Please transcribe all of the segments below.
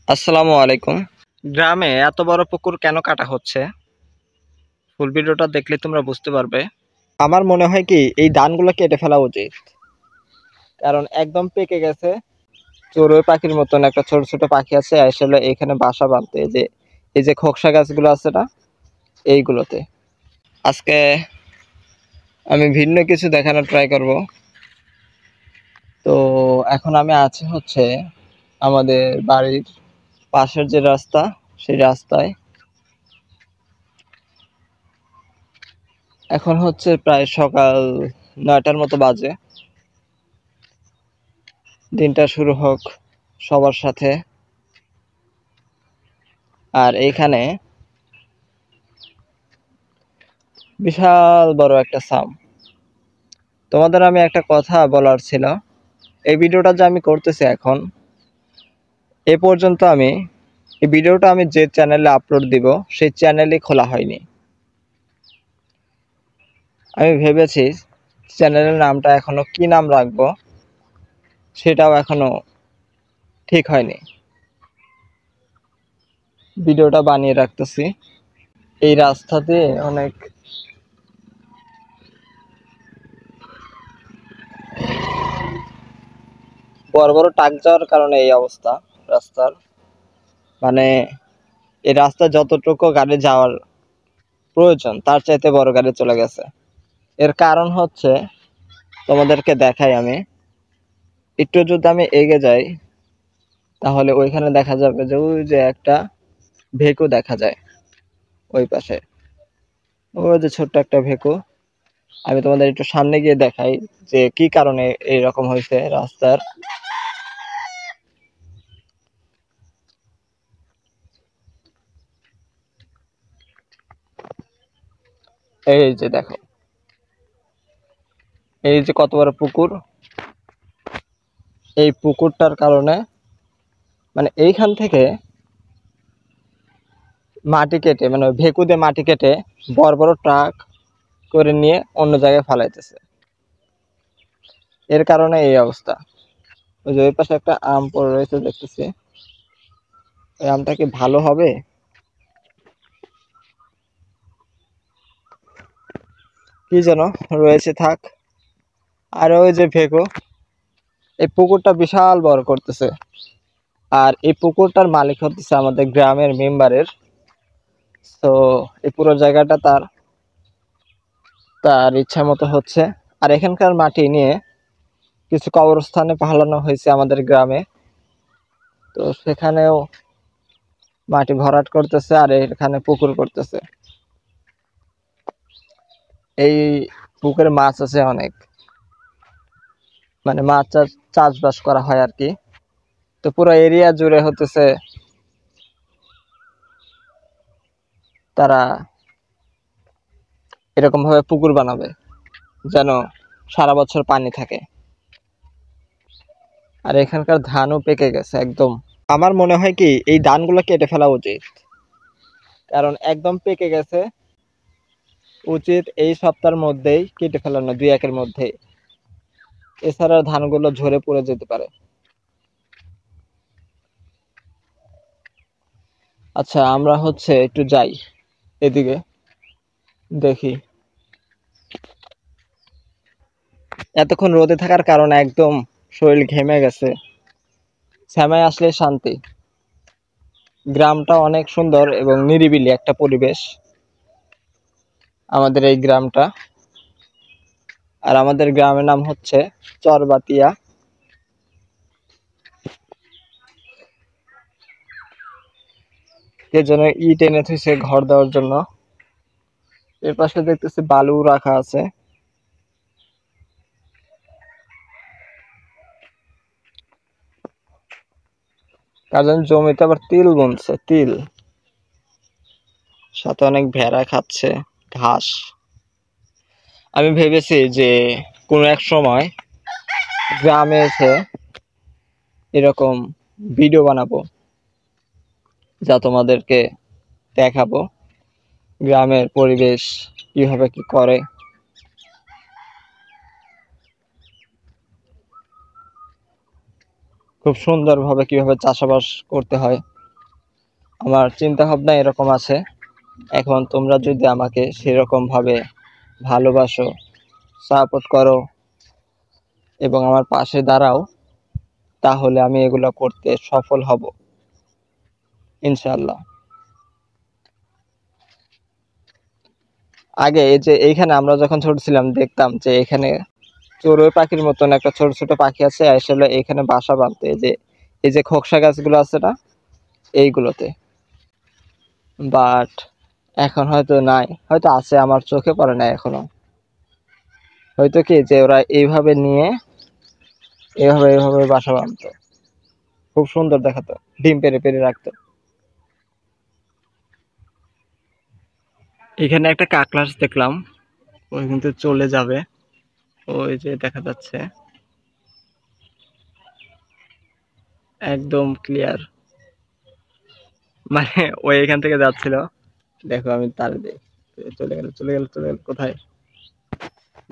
আসসালামু আলাইকুম। গ্রামে এত বড় পুকুর কেন কাটা হচ্ছে? ফুল ভিডিওটা দেখলে তোমরা বুঝতে পারবে। আমার মনে হয় কি এই ধানগুলো কেটে ফেলা উচিত, কারণ একদম পেকে গেছে। চড়ুই পাখির মতন একটা ছোট ছোট পাখি আছে, আসলে এখানে বাসা বাঁধতে। এই যে খোকসা গাছগুলো আছে না, এইগুলোতে। আজকে আমি ভিন্ন কিছু দেখানোর ট্রাই করব। তো এখন আমি আছি হচ্ছে আমাদের বাড়ির পাশের যে রাস্তা, সেই রাস্তায়। এখন হচ্ছে প্রায় সকাল 9টার মতো বাজে। দিনটা শুরু হোক সবার সাথে। আর এইখানে বিশাল বড় একটা সাম। তোমাদের আমি একটা কথা বলার ছিল। এই ভিডিওটা যে আমি করতেছি এখন, এ পর্যন্ত এই ভিডিওটা আমি যে চ্যানেলে আপলোড দিব সেই চ্যানেলই খোলা হয়নি। আমি ভেবেছি চ্যানেলের নামটা এখনো কি নাম রাখবো সেটাও এখনো ঠিক হয়নি। ভিডিওটা বানিয়ে রাখতেছি। এই রাস্তা দিয়ে অনেক বড় বড় ট্রাক যাওয়ার কারণে এই অবস্থা রাস্তার। মানে এই রাস্তা যতটুকু গাড়ি যাওয়ার প্রয়োজন তার চাইতে বড় গাড়ি চলে গেছে। এর কারণ হচ্ছে, তোমাদেরকে দেখাই আমি। একটু যদি আমি এগিয়ে যাই তাহলে ওইখানে দেখা যাবে যে ওই যে একটা ভেকু দেখা যায় ওই পাশে। ওই যে ছোট্ট একটা ভেকু। আমি তোমাদের একটু সামনে গিয়ে দেখাই যে কি কারণে এইরকম হয়েছে রাস্তার। এই যে দেখো, এই যে কত বড় পুকুর। এই পুকুরটার কারণে মানে এইখান থেকে মাটি কেটে, মানে ভেকু দিয়ে মাটি কেটে বড় বড় ট্রাক করে নিয়ে অন্য জায়গায় ফালাইতেছে। এর কারণে এই অবস্থা। ওই যে ওই পাশে একটা আম পড়ে রয়েছে দেখতেছি। এই আমটা কি ভালো হবে? কি যেন রয়েছে, থাক। আর ওই যে ভেকু এই পুকুরটা বিশাল বড় করতেছে। আর এই পুকুরটার মালিক হচ্ছে আমাদের গ্রামের মেম্বারের। তো এই পুরো জায়গাটা তার তার ইচ্ছা মতো হচ্ছে। আর এখানকার মাটি নিয়ে কিছু কবরস্থানে পালানো হয়েছে আমাদের গ্রামে। তো সেখানেও মাটি ভরাট করতেছে আর এখানে পুকুর করতেছে। এই পুকুরে মাছ আছে অনেক, মানে মাছ চাষবাস করা হয় আর কি। তো পুরো এরিয়া জুড়ে হতেছে তারা এরকম ভাবে পুকুর বানাবে যেন সারা বছর পানি থাকে। আর এখানকার ধানও পেকে গেছে একদম। আমার মনে হয় কি এই ধানগুলো কেটে ফেলা উচিত, কারণ একদম পেকে গেছে। উচিত এই সপ্তাহের মধ্যেই কেটে ফেলানো, 2-1 মধ্যেই। এছাড়া ধানগুলো ঝরে পড়ে যেতে পারে। আচ্ছা, আমরা হচ্ছে একটু যাই এদিকে, দেখি। এতক্ষণ রোদে থাকার কারণে একদম শরীর ঘেমে গেছে। শ্যামায় আসলে শান্তি। গ্রামটা অনেক সুন্দর এবং নিরিবিলি একটা পরিবেশ আমাদের এই গ্রামটা। আর আমাদের গ্রামের নাম হচ্ছে চরবাতিয়া। কে যেন ইট এনে থুইছে ঘর দেওয়ার জন্য। এর পাশে দেখতেছি বালু রাখা আছে। কারণ জমিতে আবার তিল বুনছে, তিল। সাথে অনেক ভেড়া খাচ্ছে ঘাস। আমি ভেবেছি যে কোনো এক সময় গ্রামে এসে এরকম ভিডিও বানাবো, যা তোমাদেরকে দেখাবো গ্রামের পরিবেশ কিভাবে কি করে। খুব সুন্দরভাবে কিভাবে চাষাবাস করতে হয় আমার চিন্তা ভাবনা এরকম আছে। এখন তোমরা যদি আমাকে সেরকম ভাবে ভালোবাসো, সাপোর্ট করো এবং আমার পাশে দাঁড়াও, তাহলে আমি এগুলো করতে সফল হব ইনশাআল্লাহ। আগে এই যে এইখানে আমরা যখন ছোট ছিলাম দেখতাম যে এখানে চড়ুই পাখির মতন একটা ছোট ছোট পাখি আছে, আসলে এখানে বাসা বাঁধতো। এই যে খোকসা গাছগুলো আছে না, এইগুলোতে। বাট এখন হয়তো নাই, হয়তো আছে, আমার চোখে পড়ে না এখনো। হয়তো কি যে ওরা এইভাবে নিয়ে এইভাবে এইভাবে বাসা বাঁধতো, খুব সুন্দর দেখাতো, ডিম পেড়ে পেড়ে রাখতো। এখানে একটা কাকলাস দেখলাম, ওই কিন্তু চলে যাবে, ওই যে দেখা যাচ্ছে একদম ক্লিয়ার, মানে ওই এখান থেকে যাচ্ছিল। দেখো আমি তার দিই, চলে গেল চলে গেল চলে গেল কোথায়,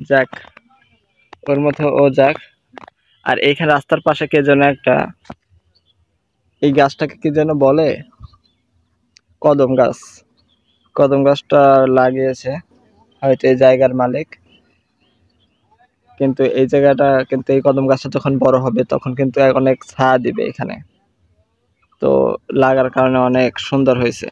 যাক, ওর মতো ও যাক। আর এইখানে রাস্তার পাশে কে যেন একটা, এই গাছটাকে কি যেন বলে, কদম গাছ। কদম গাছটা লাগিয়েছে হয়তো এই জায়গার মালিক, কিন্তু এই জায়গাটা কিন্তু এই কদম গাছটা যখন বড় হবে তখন কিন্তু অনেক ছায়া দিবে এখানে, তো লাগার কারণে অনেক সুন্দর হয়েছে।